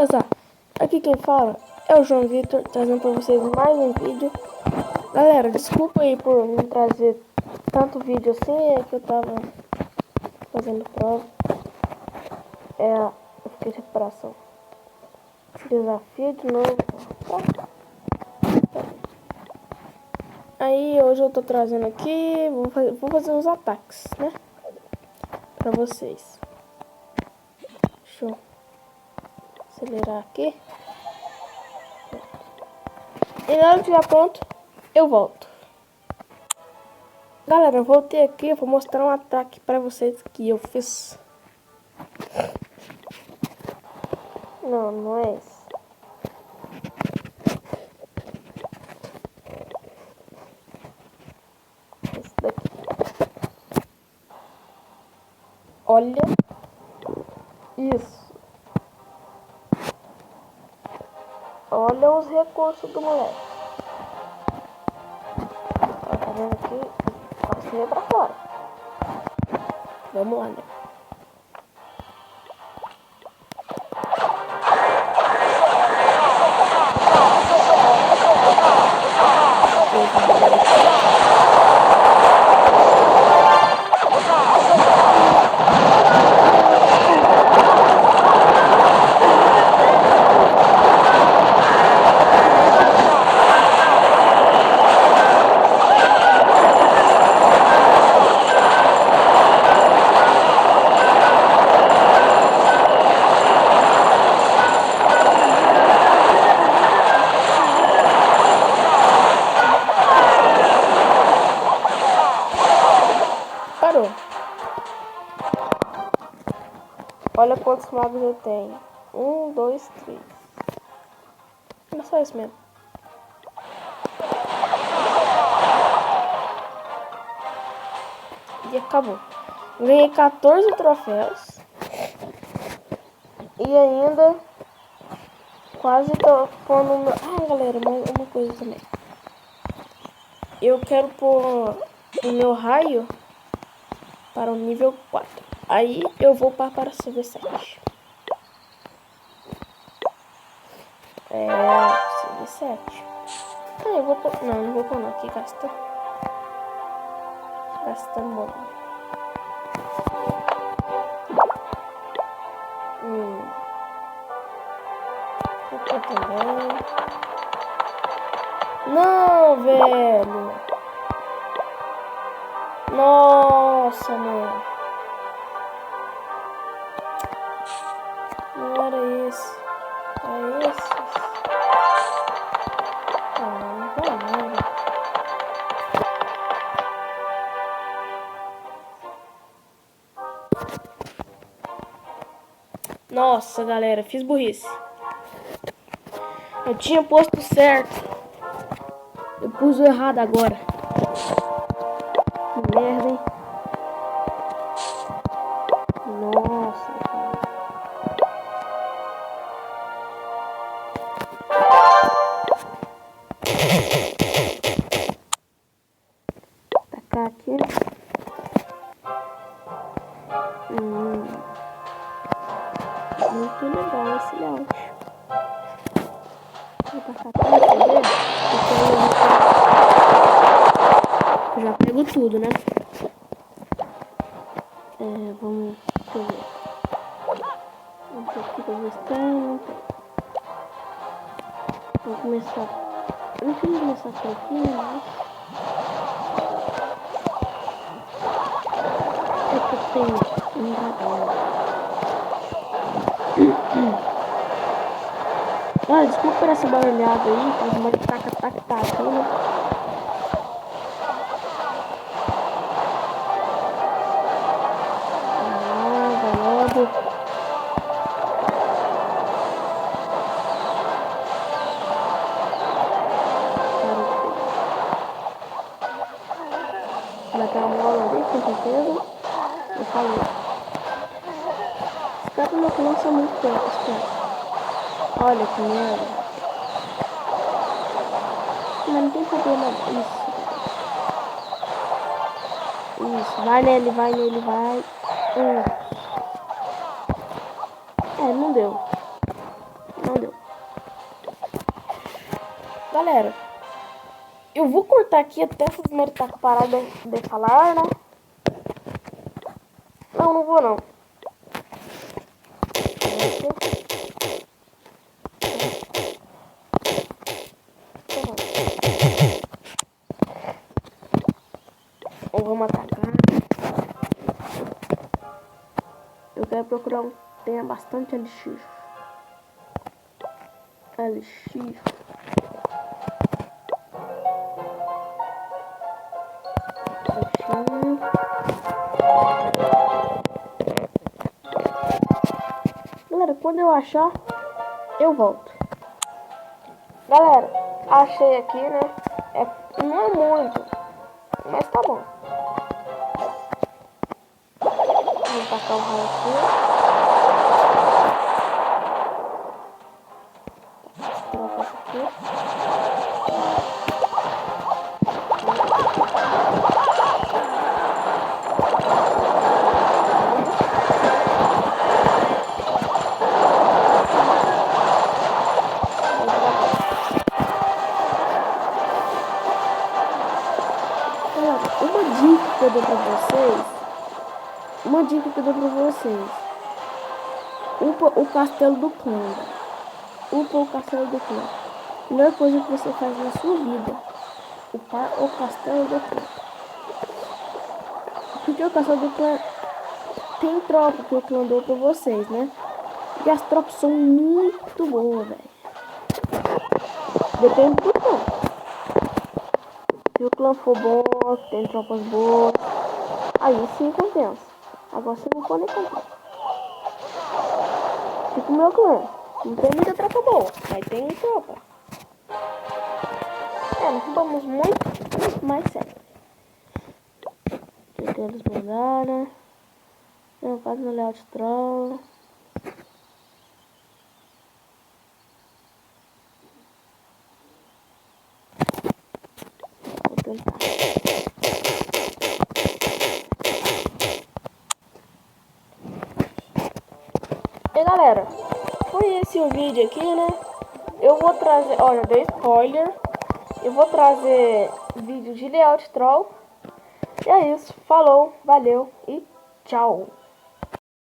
beleza? Aqui quem fala é o João Vitor, trazendo para vocês mais um vídeo. Galera, desculpa aí por não trazer tanto vídeo assim, é que eu tava fazendo prova. Eu fiquei de recuperação. Desafio de novo. Aí hoje eu tô trazendo aqui, vou fazer uns ataques, né? Pra vocês. Deixa eu acelerar aqui. E na hora que estiver pronto, eu volto. Galera, eu voltei aqui, eu vou mostrar um ataque pra vocês que eu fiz. Não, não é esse. Esse daqui. Olha isso. Olha os recursos do moleque. Tá vendo aqui? Passei pra fora. Vamos lá, né? Parou. Olha quantos magos eu tenho. 1, 2, 3. Não é só isso mesmo. E acabou. Ganhei 14 troféus. E ainda quase tô pondo meu... Ah, galera, uma coisa também. Eu quero pôr o meu raio para o nível 4. Aí eu vou para CV7. CV7. Ah, eu vou pôr... Não vou pôr não, aqui gasta. Gastando modo. Aqui também. Não, velho. Nossa, mano. Não era esse. É esse. Ah, não vai nada. Nossa, galera, fiz burrice. Eu tinha posto certo. Eu pus o errado agora. Que merda, hein? Nossa, cara. Tacar aqui. Muito legal esse layout. Vou tacar tudo, entendeu? Eu já pego tudo, né? Vamos ver. Vamos aqui pra ver se tem. Vou começar. Eu não queria começar por aqui, mas é que eu tenho um dragão. Olha, desculpa por essa barulhada aí, faz uma taca, né? Vai logo. Vai ter uma bola ali, com certeza. Eu falei. Os caras não são muito perto. Olha que merda. Mas não tem problema. Isso. Vai nele, vai. Não deu. Galera, eu vou cortar aqui até essas meritacas parar de falar, né? Não, não vou não. Ou vamos atacar. Eu quero procurar um que tenha bastante LX. LX. Galera, quando eu achar, eu volto. Galera, achei aqui, né? Não é muito, mas tá bom. Vou tacar o raio aqui. Troca aqui. Uma dica que eu dou pra vocês. Upa o castelo do clã. Upa o castelo do clã. A melhor coisa que você faz na sua vida. Upar o castelo do clã. Porque o castelo do clã tem tropa que o clã deu pra vocês, né? E as tropas são muito boas, velho. Depende do clã. Se o clã for bom, tem tropas boas, aí sim compensa. Agora você não pode nem comprar. Tipo o meu clã. Não tem muita tropa boa, mas tem tropa. Nós roubamos muito mais sério. Que eles mudaram. Eu faço no layout troll. Vou tentar. E galera, foi esse o vídeo aqui, né? Eu vou trazer, olha, dei spoiler. Eu vou trazer vídeo de layout troll. E é isso, falou, valeu e tchau.